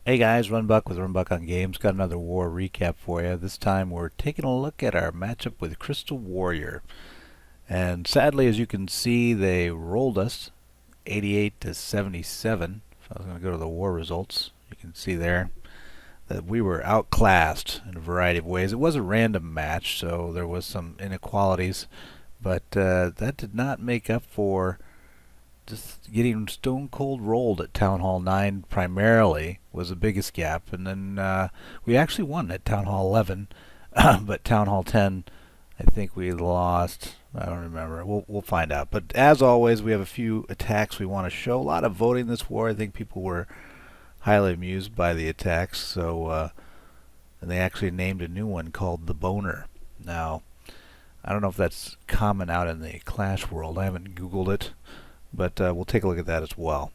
Hey guys, RunBuck with RunBuck on Games. Got another war recap for you. This time we're taking a look at our matchup with Crystal Warrior. And sadly, as you can see, they rolled us 88 to 77. So I was going to go to the war results. You can see there that we were outclassed in a variety of ways. It was a random match, so there was some inequalities, but that did not make up for just getting stone cold rolled at Town Hall 9 primarily was the biggest gap, and then we actually won at Town Hall 11, but Town Hall 10, I think we lost. I don't remember. We'll find out. But as always, we have a few attacks we want to show. A lot of voting this war. I think people were highly amused by the attacks. So, and they actually named a new one called the Boner. Now, I don't know if that's common out in the Clash world. I haven't Googled it. But we'll take a look at that as well.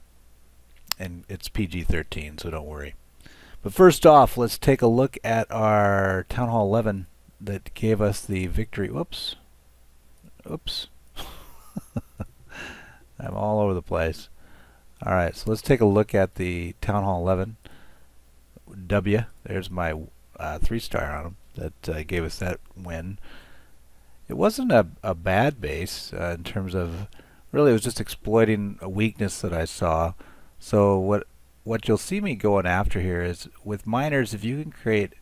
And it's PG-13, so don't worry. But first off, let's take a look at our Town Hall 11 that gave us the victory. Whoops. Oops. I'm all over the place. Alright, so let's take a look at the Town Hall 11 W. There's my 3-star on them that gave us that win. It wasn't a bad base in terms of... Really, it was just exploiting a weakness that I saw. So what you'll see me going after here is with miners, if you can create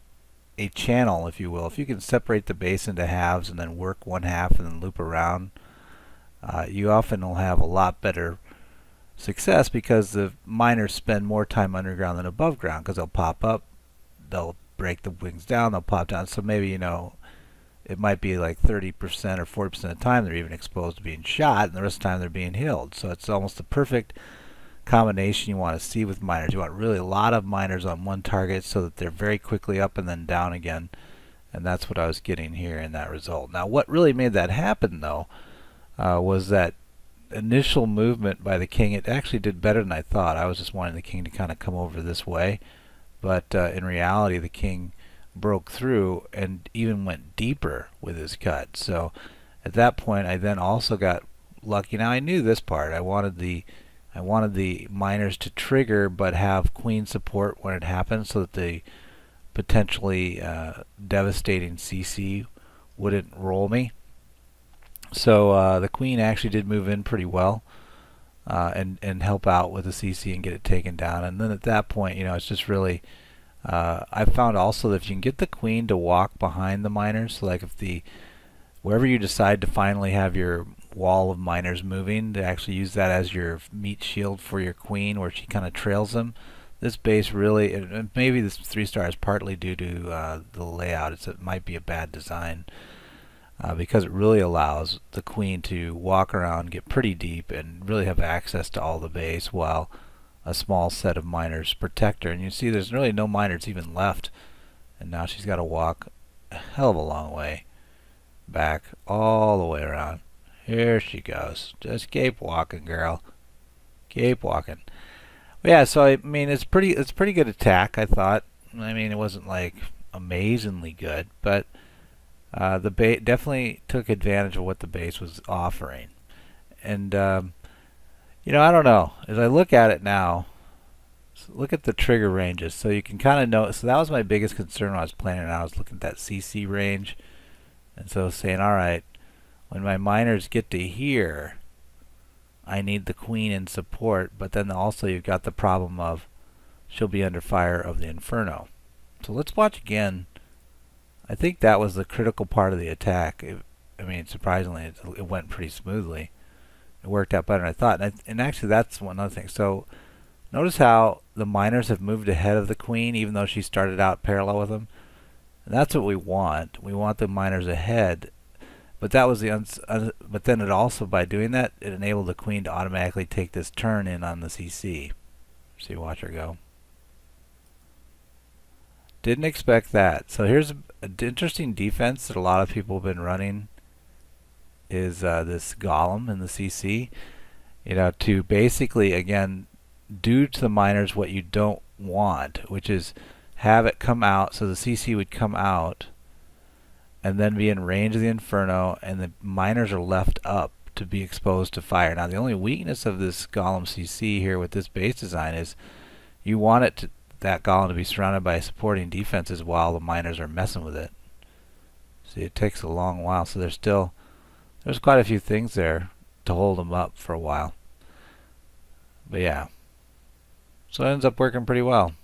a channel, if you will, if you can separate the base into halves and then work one half and then loop around, you often will have a lot better success because the miners spend more time underground than above ground because they'll pop up, they'll break the wings down, they'll pop down. So maybe, you know, it might be like 30% or 40% of the time they're even exposed to being shot, and the rest of the time they're being healed. So it's almost the perfect combination you want to see with miners. You want really a lot of miners on one target so that they're very quickly up and then down again. And that's what I was getting here in that result. Now what really made that happen though was that initial movement by the king. It actually did better than I thought. I was just wanting the king to kind of come over this way. But in reality the king broke through and even went deeper with his cut. So at that point I then also got lucky. Now I knew this part. I wanted the miners to trigger but have queen support when it happens so that the potentially devastating CC wouldn't roll me. So the queen actually did move in pretty well and help out with the CC and get it taken down. And then at that point, you know, it's just really I found also that if you can get the queen to walk behind the miners, so like if wherever you decide to finally have your wall of miners moving, to actually use that as your meat shield for your queen where she kind of trails them. This base really, and maybe this 3-star is partly due to the layout. It might be a bad design because it really allows the queen to walk around, get pretty deep, and really have access to all the base while a small set of miners protect her. And you see there's really no miners even left, and now she's got to walk a hell of a long way back all the way around. Here she goes. Just keep walking, girl. Keep walking. Yeah, so I mean it's pretty good attack, I thought. I mean it wasn't like amazingly good, but the base definitely took advantage of what the base was offering. And you know, I don't know. As I look at it now, look at the trigger ranges. So you can kind of know. So that was my biggest concern when I was playing it. I was looking at that CC range. And so saying, all right, when my miners get to here, I need the queen in support. But then also you've got the problem of she'll be under fire of the Inferno. So let's watch again. I think that was the critical part of the attack. I mean, surprisingly, it went pretty smoothly. It worked out better than I thought. And actually, that's one other thing. So notice how the miners have moved ahead of the queen, even though she started out parallel with them. And that's what we want. We want the miners ahead. But that was but then it also, by doing that, it enabled the queen to automatically take this turn in on the CC. See, watch her go. Didn't expect that. So here's an interesting defense that a lot of people have been running. Is this golem in the CC, you know, to basically again do to the miners what you don't want, which is have it come out, so the CC would come out and then be in range of the Inferno, and the miners are left up to be exposed to fire. Now the only weakness of this Golem CC here with this base design is you want it to, that golem to be surrounded by supporting defenses while the miners are messing with it. See, it takes a long while, so there's quite a few things there to hold them up for a while. But yeah, so it ends up working pretty well.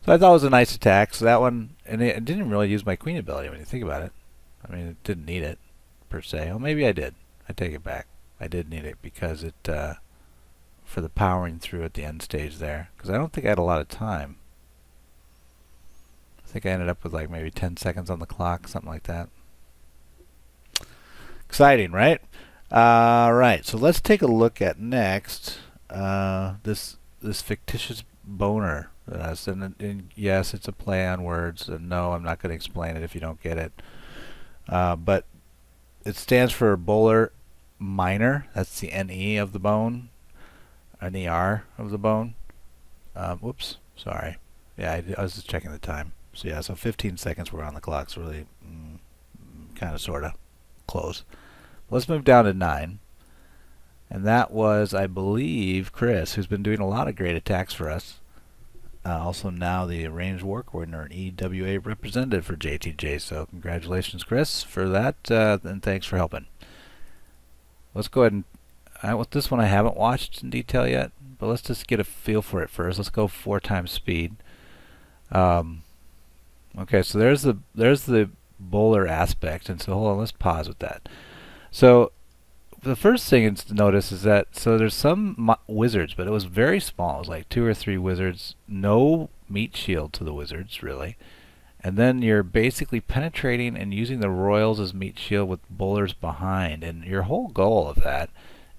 So I thought it was a nice attack. So that one, and it didn't really use my queen ability when you think about it. I mean, it didn't need it per se. Well, maybe I did. I take it back. I did need it because it for the powering through at the end stage there. Because I don't think I had a lot of time. I think I ended up with like maybe 10 seconds on the clock, something like that. Exciting, right? Right. So let's take a look at next this fictitious boner. And yes, it's a play on words. And no, I'm not going to explain it if you don't get it. But it stands for bowler minor. That's the NE of the bone, an ER of the bone. Whoops, sorry. Yeah, I was just checking the time. So yeah, so 15 seconds we're on the clock. It's really kind of, sort of close. Let's move down to 9. And that was, I believe, Chris, who's been doing a lot of great attacks for us. Also now the Ranged War Coordinator and EWA representative for JTJ. So congratulations, Chris, for that, and thanks for helping. Let's go ahead and with this one I haven't watched in detail yet, but let's just get a feel for it first. Let's go 4 times speed. Okay, so there's the bowler aspect, and so hold on, let's pause with that. So the first thing to notice is that there's some wizards, but it was very small. It was like 2 or 3 wizards, no meat shield to the wizards really, and then you're basically penetrating and using the royals as meat shield with bowlers behind. And your whole goal of that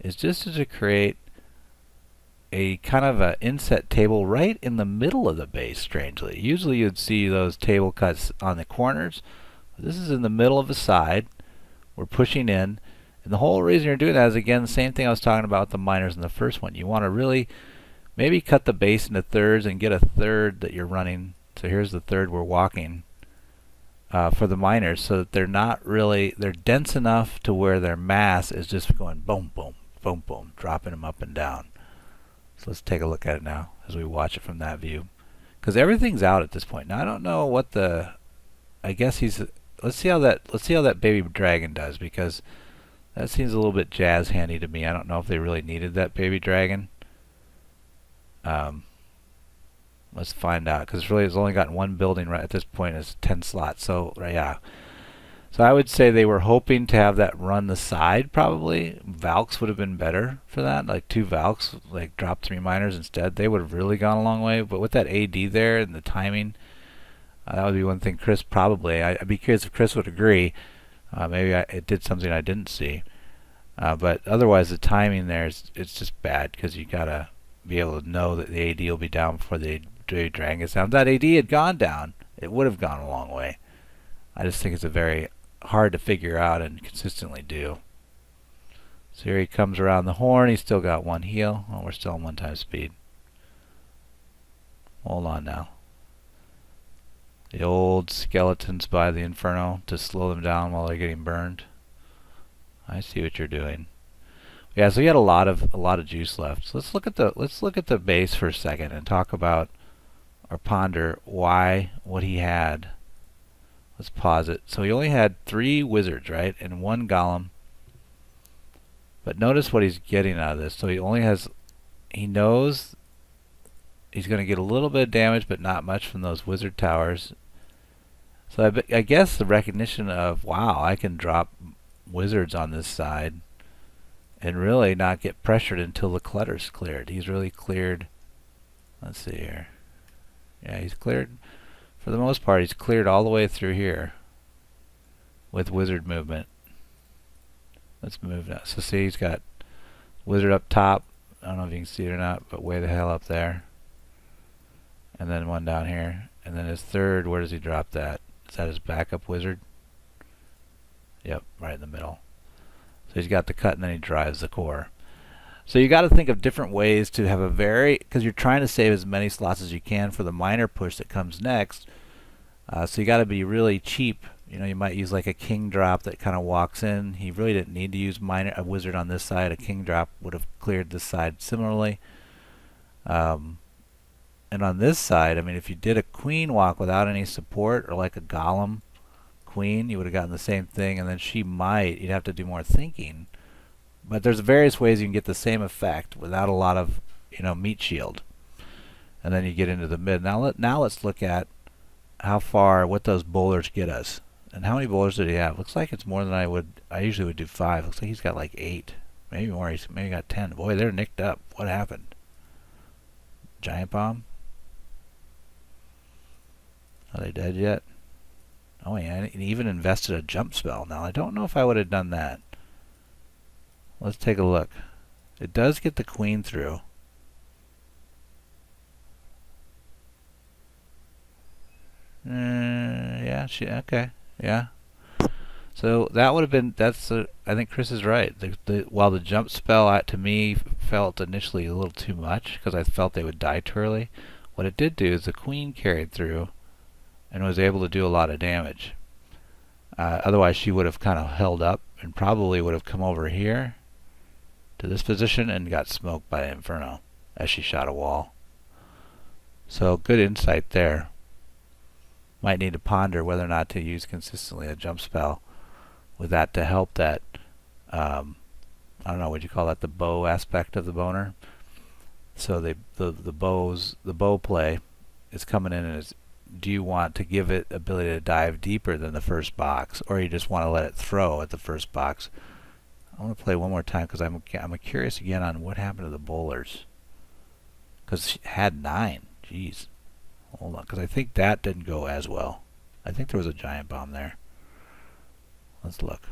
is just to create a kind of a inset table right in the middle of the base. Strangely, usually you'd see those table cuts on the corners. This is in the middle of a side. We're pushing in. And the whole reason you're doing that is, again, the same thing I was talking about with the miners in the first one. You want to really maybe cut the base into thirds and get a third that you're running. So here's the third we're walking for the miners, so that they're dense enough to where their mass is just going boom, boom, boom, boom, dropping them up and down. So let's take a look at it now as we watch it from that view. Because everything's out at this point. Now I don't know what I guess let's see how that baby dragon does, because that seems a little bit jazz handy to me. I don't know if they really needed that baby dragon. Let's find out, because really it's only got one building right at this point. It's 10 slots. So yeah. So I would say they were hoping to have that run the side probably. Valks would have been better for that. Like 2 Valks, like drop 3 miners instead. They would have really gone a long way. But with that AD there and the timing, that would be one thing Chris probably. I'd be curious if Chris would agree. Maybe it did something I didn't see. But otherwise the timing there it's just bad, because you gotta be able to know that the AD will be down before the dragon gets down. If that AD had gone down, it would have gone a long way. I just think it's a very hard to figure out and consistently do. So here he comes around the horn. He's still got 1 heal. Oh, we're still on 1 time speed. Hold on now. The old skeletons by the inferno to slow them down while they're getting burned. I see what you're doing. Yeah, so he had a lot of juice left. So let's look at the base for a second and talk about or ponder what he had. Let's pause it. So he only had 3 wizards, right, and 1 golem. But notice what he's getting out of this. So he knows he's going to get a little bit of damage, but not much from those wizard towers. So I guess the recognition of, wow, I can drop wizards on this side and really not get pressured until the clutter's cleared. He's really cleared. Let's see here. Yeah, he's cleared. For the most part, he's cleared all the way through here with wizard movement. Let's move now. So see, he's got wizard up top. I don't know if you can see it or not, but way the hell up there. And then 1 down here. And then his third, where does he drop that? Is that his backup wizard? Yep, right in the middle. So he's got the cut, and then he drives the core. So you got to think of different ways to have because you're trying to save as many slots as you can for the minor push that comes next. So you got to be really cheap. You know, you might use like a king drop that kind of walks in. He really didn't need to use a wizard on this side. A king drop would have cleared this side similarly. And And on this side, I mean, if you did a queen walk without any support, or like a golem queen, you would have gotten the same thing, and then you'd have to do more thinking. But there's various ways you can get the same effect without a lot of, meat shield. And then you get into the mid. Now let's look at what those bowlers get us. And how many bowlers did he have? Looks like it's more than I usually would do 5. Looks like he's got like 8. Maybe more. He's maybe got 10. Boy, they're nicked up. What happened? Giant bomb? Are they dead yet? Oh yeah, and he even invested a jump spell. Now I don't know if I would have done that. Let's take a look. It does get the queen through. Yeah, okay. Yeah. So that would have been, I think Chris is right. While the jump spell to me felt initially a little too much because I felt they would die too early, what it did do is the queen carried through and was able to do a lot of damage. Otherwise she would have kind of held up and probably would have come over here to this position and got smoked by Inferno as she shot a wall. So good insight there. Might need to ponder whether or not to use consistently a jump spell with that to help that, I don't know, would you call that the bow aspect of the boner? So the bow play is coming in and do you want to give it ability to dive deeper than the first box, or you just want to let it throw at the first box? I want to play one more time because I'm curious again on what happened to the bowlers. Because she had 9. Jeez. Hold on, because I think that didn't go as well. I think there was a giant bomb there. Let's look.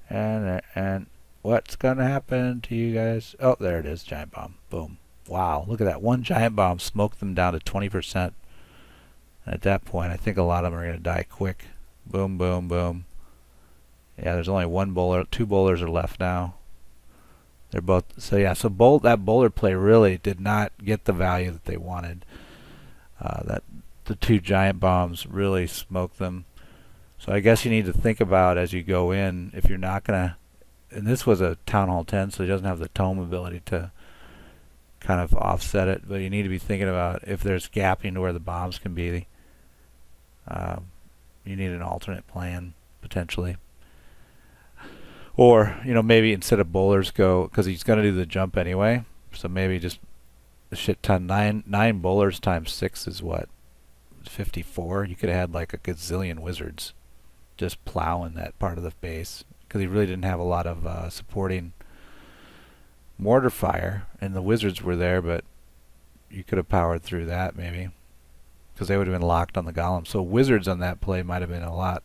And what's gonna happen to you guys? Oh, there it is, giant bomb. Boom. Wow, look at that. One giant bomb smoked them down to 20%. And at that point, I think a lot of them are gonna die quick. Boom, boom, boom. Yeah, there's only one bowler. 2 bowlers are left now. They're both, so yeah, so that bowler play really did not get the value that they wanted. That the 2 giant bombs really smoked them. So I guess you need to think about as you go in, if you're not gonna, and this was a Town Hall 10, so it doesn't have the tome ability to kind of offset it, but you need to be thinking about if there's gapping to where the bombs can be. You need an alternate plan potentially. Or, maybe instead of bowlers go, because he's going to do the jump anyway, so maybe just a shit ton. 9 bowlers times 6 is what? 54? You could have had like a gazillion wizards just plowing that part of the base, because he really didn't have a lot of supporting mortar fire, and the wizards were there, but you could have powered through that maybe, because they would have been locked on the golem. So wizards on that play might have been a lot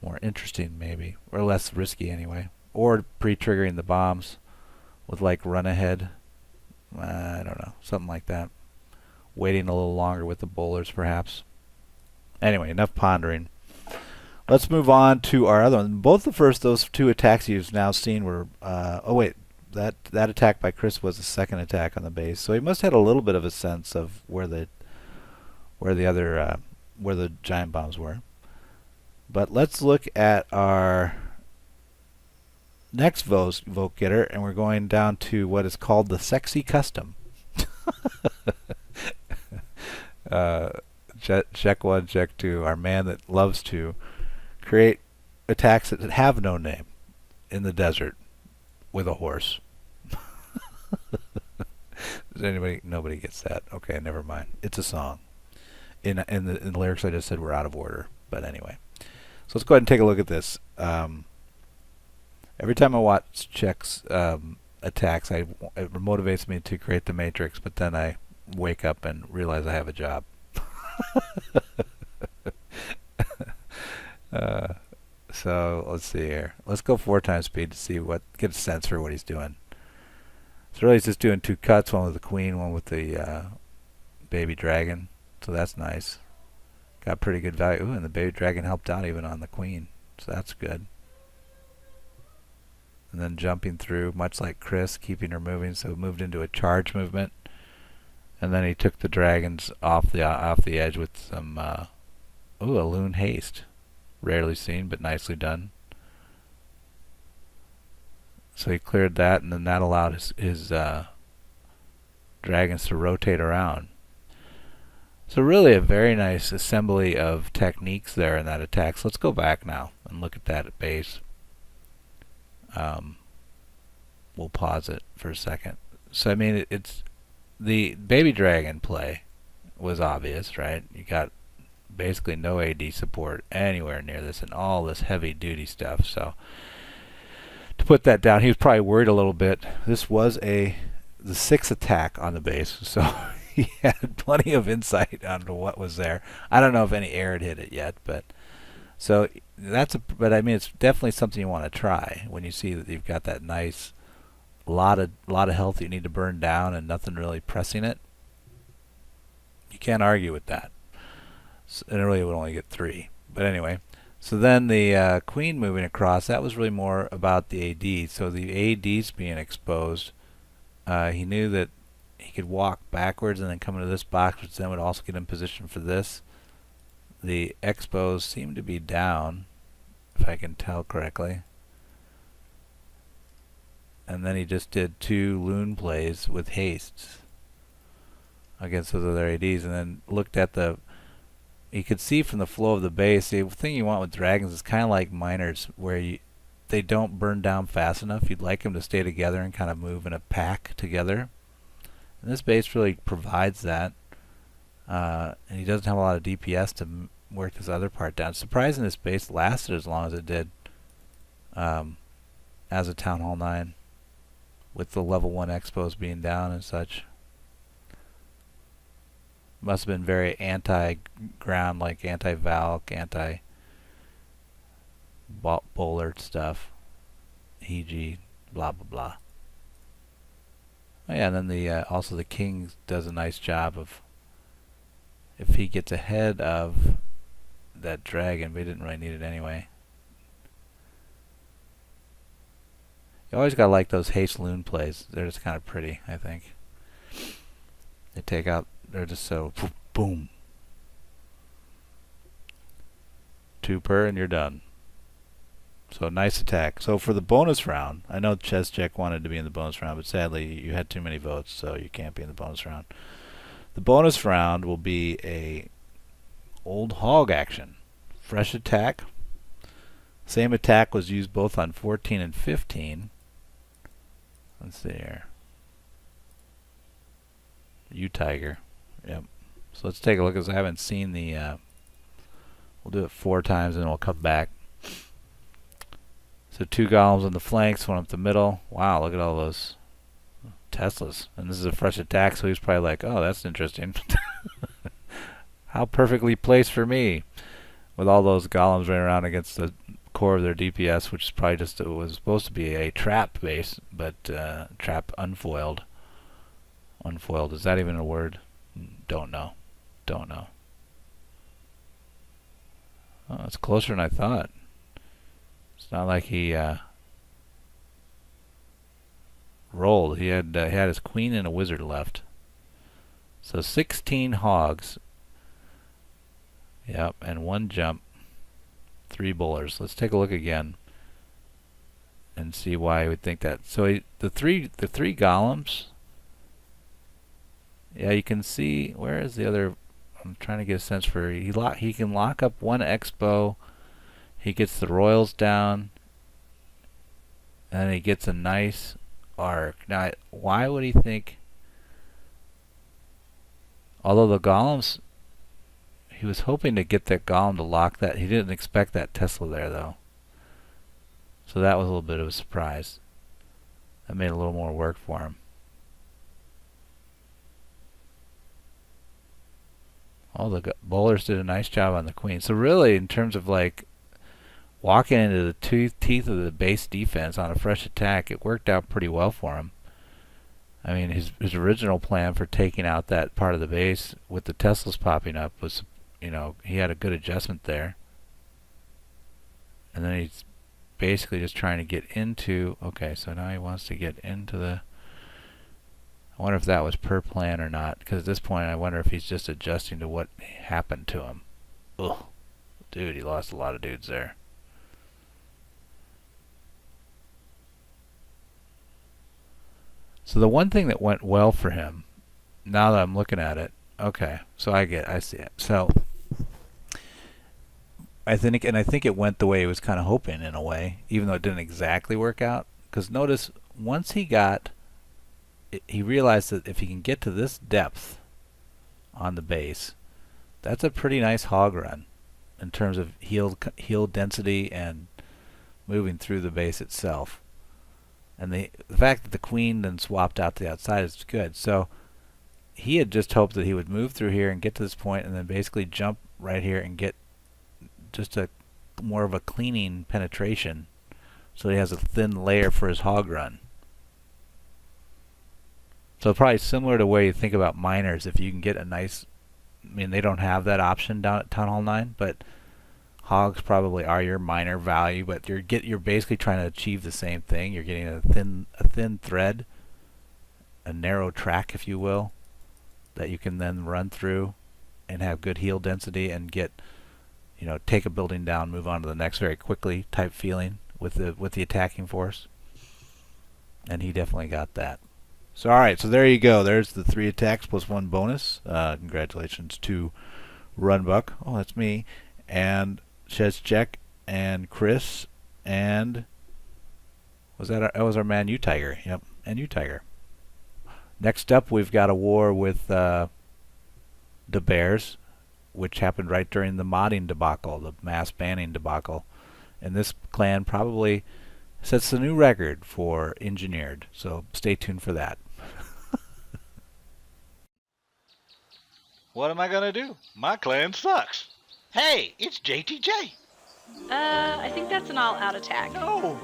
more interesting maybe, or less risky anyway, or pre-triggering the bombs with like run ahead, I don't know, something like that, waiting a little longer with the bowlers perhaps. Anyway, enough pondering. Let's move on to our other one. Those 2 attacks you've now seen were oh wait, that attack by Chris was the second attack on the base, so he must have had a little bit of a sense of where the giant bombs were. But let's look at our next vote getter, and we're going down to what is called the sexy custom. Check 1, check 2. Our man that loves to create attacks that have no name in the desert with a horse. Nobody gets that. Okay, never mind. It's a song. In the lyrics I just said were out of order, but anyway. So let's go ahead and take a look at this. Every time I watch Check's attacks, it motivates me to create the matrix, but then I wake up and realize I have a job. So let's see here. Let's go 4 times speed to get a sense for what he's doing. So really he's just doing 2 cuts, one with the queen, one with the baby dragon. So that's nice. Got pretty good value. Ooh, and the baby dragon helped out even on the queen. So that's good. And then jumping through, much like Chris, keeping her moving. So moved into a charge movement. And then he took the dragons off the edge with some, a loon haste. Rarely seen, but nicely done. So he cleared that, and then that allowed his dragons to rotate around. So really a very nice assembly of techniques there in that attack. So let's go back now and look at that at base. We'll pause it for a second. So I mean, it's the baby dragon play was obvious, right? You got basically no AD support anywhere near this and all this heavy duty stuff. So to put that down, he was probably worried a little bit. This was the 6th attack on the base, so he had plenty of insight onto what was there. I don't know if any air had hit it yet, but so but I mean, it's definitely something you want to try when you see that you've got that nice lot of health you need to burn down and nothing really pressing it. You can't argue with that. So, and it really would only get 3. But anyway, so then the queen moving across, that was really more about the AD. So the AD's being exposed. He knew that he could walk backwards and then come into this box, which then would also get in position for this. The expos seem to be down, if I can tell correctly. And then he just did 2 loon plays with hastes against those other ADs, and then looked at you could see from the flow of the base, the thing you want with dragons is kind of like miners, where they don't burn down fast enough. You'd like them to stay together and kind of move in a pack together. And this base really provides that. And he doesn't have a lot of DPS to work this other part down. It's surprising this base lasted as long as it did as a Town Hall 9. With the level 1 expos being down and such. Must have been very anti-ground, like anti-Valk, anti-Bollard stuff. EG, blah blah blah. Oh yeah, and then also the king does a nice job of, if he gets ahead of that dragon, but he didn't really need it anyway. You always gotta like those haste loon plays. They're just kind of pretty, I think. They take out, they're just so boom. 2 per and you're done. So nice attack. So for the bonus round, I know ChessCheck wanted to be in the bonus round, but sadly you had too many votes, so you can't be in the bonus round. The bonus round will be a old hog action. Fresh attack. Same attack was used both on 14 and 15. Let's see here. You Tiger. Yep. So let's take a look, because I haven't seen the we'll do it 4 times and then we'll come back. So 2 golems on the flanks, 1 up the middle. Wow, look at all those Teslas. And this is a fresh attack, so he's probably like, oh, that's interesting. How perfectly placed for me. With all those golems running around against the core of their DPS, which is probably just, it was supposed to be a trap base, but trap unfoiled. Unfoiled, is that even a word? Don't know. Don't know. Oh, it's closer than I thought. It's not like he rolled. He had his queen and a wizard left. So 16 hogs. Yep, and 1 jump. 3 bowlers. Let's take a look again and see why I would think that. So the three golems. Yeah, you can see, where is the other? I'm trying to get a sense for, he can lock up 1 expo. He gets the royals down, and then he gets a nice arc. Now, why would he think? Although the golems, he was hoping to get that golem to lock that. He didn't expect that Tesla there, though. So that was a little bit of a surprise. That made a little more work for him. Oh, the bowlers did a nice job on the queen. So really, in terms of like walking into the teeth of the base defense on a fresh attack, it worked out pretty well for him. I mean, his original plan for taking out that part of the base with the Teslas popping up was, you know, he had a good adjustment there. And then he's basically just trying to get into, okay, so now he wants to get into the, I wonder if that was per plan or not, because at this point I wonder if he's just adjusting to what happened to him. Ugh. Dude, he lost a lot of dudes there. So the one thing that went well for him Now that I'm looking at it, okay, so I see it. So I think it went the way he was kind of hoping in a way, even though it didn't exactly work out. Because notice, once he realized that if he can get to this depth on the base, that's a pretty nice hog run in terms of heel density and moving through the base itself. And the fact that the queen then swapped out to the outside is good. So he had just hoped that he would move through here and get to this point and then basically jump right here and get just a more of a cleaning penetration so he has a thin layer for his hog run. So probably similar to the way you think about miners. If you can get a nice, I mean, they don't have that option down at Town Hall 9, but hogs probably are your miner value, but you're basically trying to achieve the same thing. You're getting a thin thread, a narrow track, if you will, that you can then run through and have good heel density and get, take a building down, move on to the next very quickly type feeling with the attacking force. And he definitely got that. So alright, so there you go. There's the 3 attacks plus 1 bonus. Congratulations to RunBuck. Oh, that's me. And Shezchek and Chris and that was our man U-Tiger. Yep, and U-Tiger. Next up, we've got a war with the Bears, which happened right during the modding debacle, the mass banning debacle. And this clan probably sets the new record for engineered. So stay tuned for that. What am I gonna do? My clan sucks. Hey, it's JTJ. I think that's an all-out attack. No,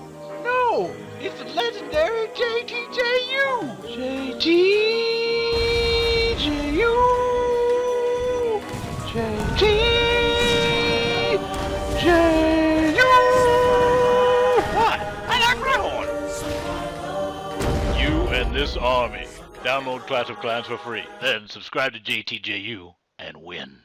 it's the legendary JTJU. JTJU. What? I like Wryhorn. You and this army. Download Clash of Clans for free. Then subscribe to JTJU and win.